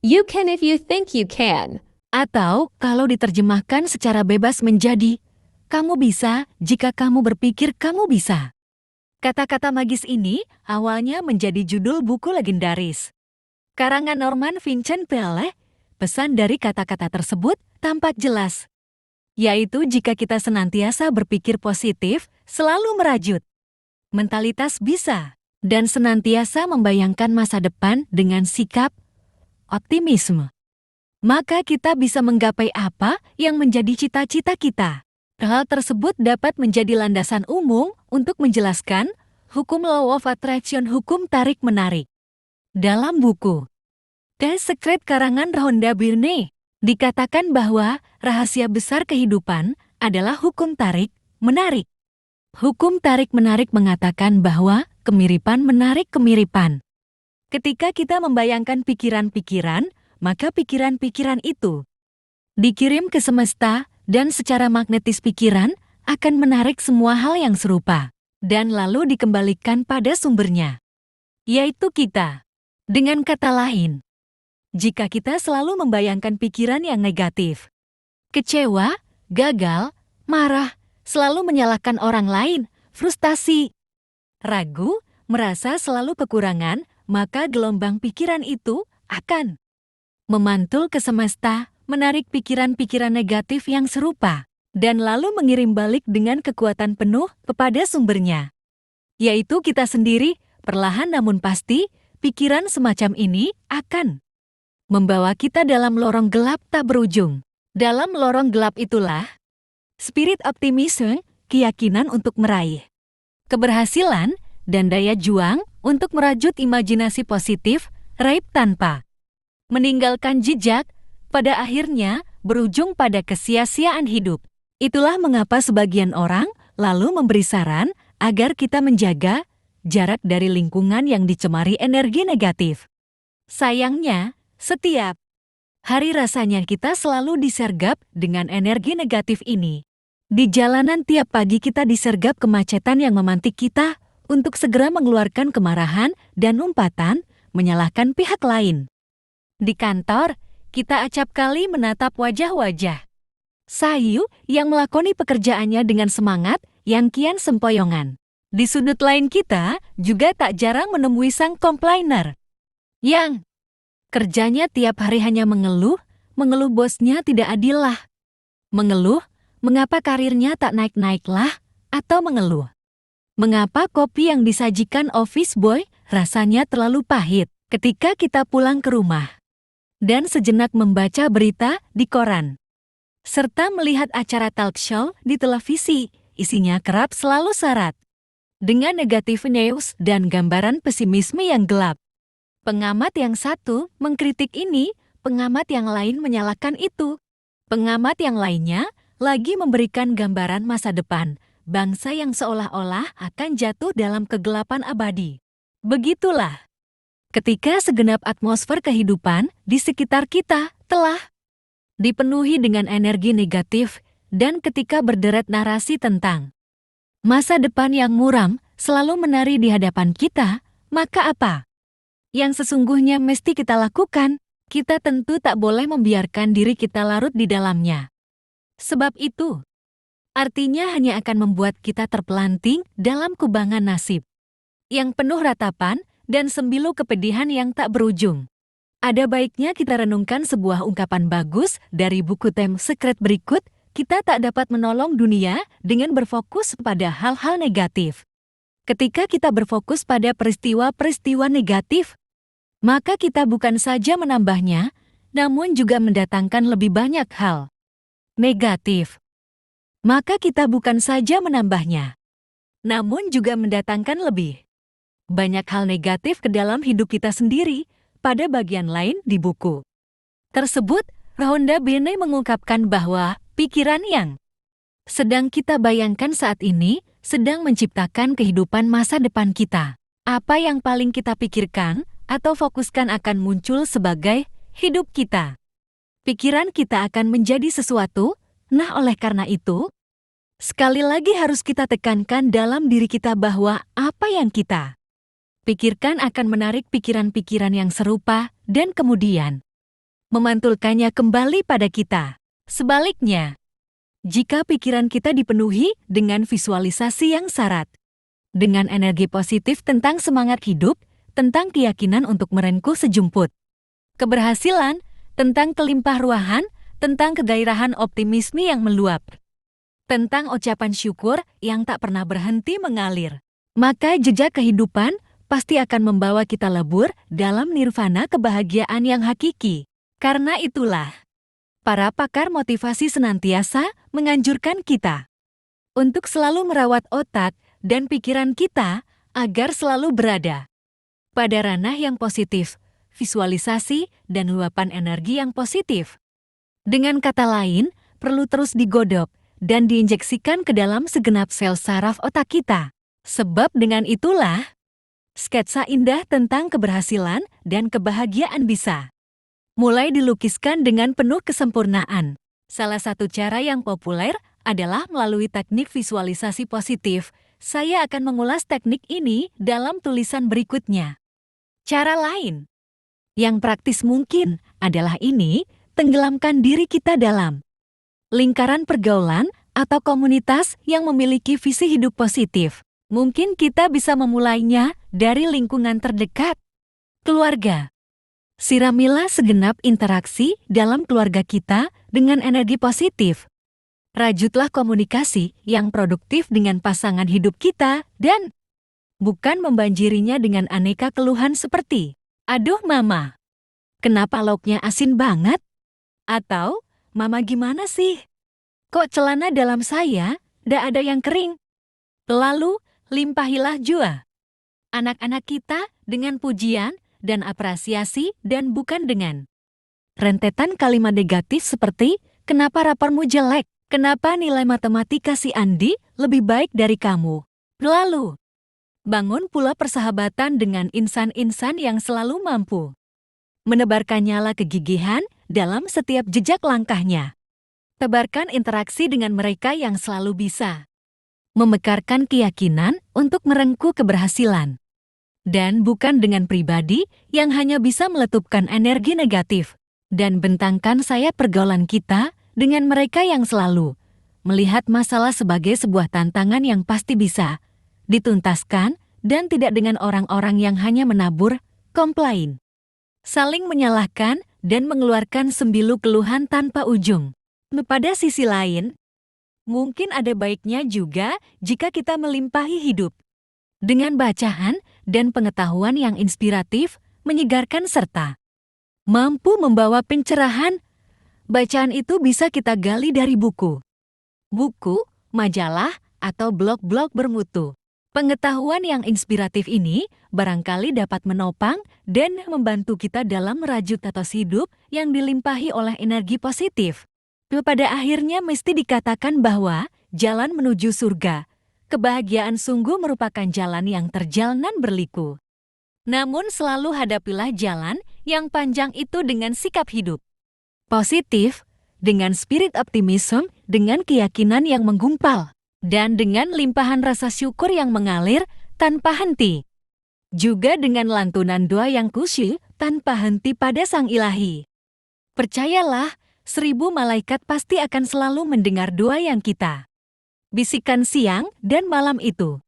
You can if you think you can. Atau kalau diterjemahkan secara bebas menjadi, kamu bisa jika kamu berpikir kamu bisa. Kata-kata magis ini awalnya menjadi judul buku legendaris. Karangan Norman Vincent Peale, pesan dari kata-kata tersebut tampak jelas. Yaitu jika kita senantiasa berpikir positif, selalu merajut. Mentalitas bisa, dan senantiasa membayangkan masa depan dengan sikap optimisme. Maka kita bisa menggapai apa yang menjadi cita-cita kita. Hal tersebut dapat menjadi landasan umum untuk menjelaskan hukum Law of Attraction, hukum tarik-menarik. Dalam buku The Secret karangan Rhonda Byrne, dikatakan bahwa rahasia besar kehidupan adalah hukum tarik-menarik. Hukum tarik-menarik mengatakan bahwa kemiripan menarik kemiripan. Ketika kita membayangkan pikiran-pikiran, maka pikiran-pikiran itu dikirim ke semesta dan secara magnetis pikiran akan menarik semua hal yang serupa dan lalu dikembalikan pada sumbernya, yaitu kita. Dengan kata lain, jika kita selalu membayangkan pikiran yang negatif, kecewa, gagal, marah, selalu menyalahkan orang lain, frustasi, ragu, merasa selalu kekurangan, maka gelombang pikiran itu akan memantul ke semesta, menarik pikiran-pikiran negatif yang serupa, dan lalu mengirim balik dengan kekuatan penuh kepada sumbernya, yaitu kita sendiri. Perlahan namun pasti, pikiran semacam ini akan membawa kita dalam lorong gelap tak berujung. Dalam lorong gelap itulah spirit optimisme, keyakinan untuk meraih keberhasilan, dan daya juang untuk merajut imajinasi positif, raib tanpa meninggalkan jejak, pada akhirnya berujung pada kesia-siaan hidup. Itulah mengapa sebagian orang lalu memberi saran agar kita menjaga jarak dari lingkungan yang dicemari energi negatif. Sayangnya, setiap hari rasanya kita selalu disergap dengan energi negatif ini. Di jalanan tiap pagi kita disergap kemacetan yang memantik kita untuk segera mengeluarkan kemarahan dan umpatan, menyalahkan pihak lain. Di kantor, kita acap kali menatap wajah-wajah sayu yang melakoni pekerjaannya dengan semangat yang kian sempoyongan. Di sudut lain kita juga tak jarang menemui sang komplainer yang kerjanya tiap hari hanya mengeluh bosnya tidak adil lah, mengeluh mengapa karirnya tak naik-naiklah, atau mengeluh mengapa kopi yang disajikan office boy rasanya terlalu pahit. Ketika kita pulang ke rumah dan sejenak membaca berita di koran, serta melihat acara talk show di televisi, isinya kerap selalu syarat dengan negatif news dan gambaran pesimisme yang gelap. Pengamat yang satu mengkritik ini, pengamat yang lain menyalahkan itu. Pengamat yang lainnya lagi memberikan gambaran masa depan, bangsa yang seolah-olah akan jatuh dalam kegelapan abadi. Begitulah ketika segenap atmosfer kehidupan di sekitar kita telah dipenuhi dengan energi negatif, dan ketika berderet narasi tentang masa depan yang muram selalu menari di hadapan kita, maka apa yang sesungguhnya mesti kita lakukan? Kita tentu tak boleh membiarkan diri kita larut di dalamnya. Sebab itu, artinya hanya akan membuat kita terpelanting dalam kubangan nasib yang penuh ratapan dan sembilu kepedihan yang tak berujung. Ada baiknya kita renungkan sebuah ungkapan bagus dari buku The Secret berikut. Kita tak dapat menolong dunia dengan berfokus pada hal-hal negatif. Ketika kita berfokus pada peristiwa-peristiwa negatif, maka kita bukan saja menambahnya, namun juga mendatangkan lebih banyak hal negatif. Maka kita bukan saja menambahnya, namun juga mendatangkan lebih banyak hal negatif ke dalam hidup kita sendiri. Pada bagian lain di buku tersebut, Rhonda Byrne mengungkapkan bahwa pikiran yang sedang kita bayangkan saat ini sedang menciptakan kehidupan masa depan kita. Apa yang paling kita pikirkan atau fokuskan akan muncul sebagai hidup kita. Pikiran kita akan menjadi sesuatu. Nah, oleh karena itu, sekali lagi harus kita tekankan dalam diri kita bahwa apa yang kita pikirkan akan menarik pikiran-pikiran yang serupa, dan kemudian memantulkannya kembali pada kita. Sebaliknya, jika pikiran kita dipenuhi dengan visualisasi yang syarat, dengan energi positif tentang semangat hidup, tentang keyakinan untuk merengkuh sejumput keberhasilan, tentang kelimpah ruahan, tentang kegairahan optimisme yang meluap, tentang ucapan syukur yang tak pernah berhenti mengalir, maka jejak kehidupan pasti akan membawa kita lebur dalam nirvana kebahagiaan yang hakiki. Karena itulah, para pakar motivasi senantiasa menganjurkan kita untuk selalu merawat otak dan pikiran kita agar selalu berada pada ranah yang positif, visualisasi, dan luapan energi yang positif. Dengan kata lain, perlu terus digodok dan diinjeksikan ke dalam segenap sel saraf otak kita. Sebab dengan itulah, sketsa indah tentang keberhasilan dan kebahagiaan bisa mulai dilukiskan dengan penuh kesempurnaan. Salah satu cara yang populer adalah melalui teknik visualisasi positif. Saya akan mengulas teknik ini dalam tulisan berikutnya. Cara lain yang praktis mungkin adalah ini, tenggelamkan diri kita dalam lingkaran pergaulan atau komunitas yang memiliki visi hidup positif. Mungkin kita bisa memulainya dari lingkungan terdekat, keluarga. Siramilah segenap interaksi dalam keluarga kita dengan energi positif. Rajutlah komunikasi yang produktif dengan pasangan hidup kita dan bukan membanjirinya dengan aneka keluhan seperti, "Aduh mama, kenapa lauknya asin banget?" Atau, "Mama gimana sih? Kok celana dalam saya ndak ada yang kering?" Lalu, limpahilah jua anak-anak kita dengan pujian dan apresiasi dan bukan dengan rentetan kalimat negatif seperti, "Kenapa rapormu jelek? Kenapa nilai matematika si Andi lebih baik dari kamu?" Lalu, bangun pula persahabatan dengan insan-insan yang selalu mampu menebarkan nyala kegigihan dalam setiap jejak langkahnya. Tebarkan interaksi dengan mereka yang selalu bisa memekarkan keyakinan untuk merengkuh keberhasilan. Dan bukan dengan pribadi yang hanya bisa meletupkan energi negatif dan bentangkan sayap pergaulan kita dengan mereka yang selalu melihat masalah sebagai sebuah tantangan yang pasti bisa dituntaskan dan tidak dengan orang-orang yang hanya menabur, komplain, saling menyalahkan dan mengeluarkan sembilu keluhan tanpa ujung. Pada sisi lain, mungkin ada baiknya juga jika kita melimpahi hidup dengan bacaan dan pengetahuan yang inspiratif, menyegarkan serta mampu membawa pencerahan. Bacaan itu bisa kita gali dari buku, majalah, atau blog-blog bermutu. Pengetahuan yang inspiratif ini barangkali dapat menopang dan membantu kita dalam merajut etos hidup yang dilimpahi oleh energi positif. Pada akhirnya mesti dikatakan bahwa jalan menuju surga, kebahagiaan sungguh merupakan jalan yang terjal nan berliku. Namun selalu hadapilah jalan yang panjang itu dengan sikap hidup positif, dengan spirit optimism, dengan keyakinan yang menggumpal, dan dengan limpahan rasa syukur yang mengalir tanpa henti. Juga dengan lantunan doa yang khusyuk tanpa henti pada Sang Ilahi. Percayalah, 1000 malaikat pasti akan selalu mendengar doa yang kita bisikan siang dan malam itu.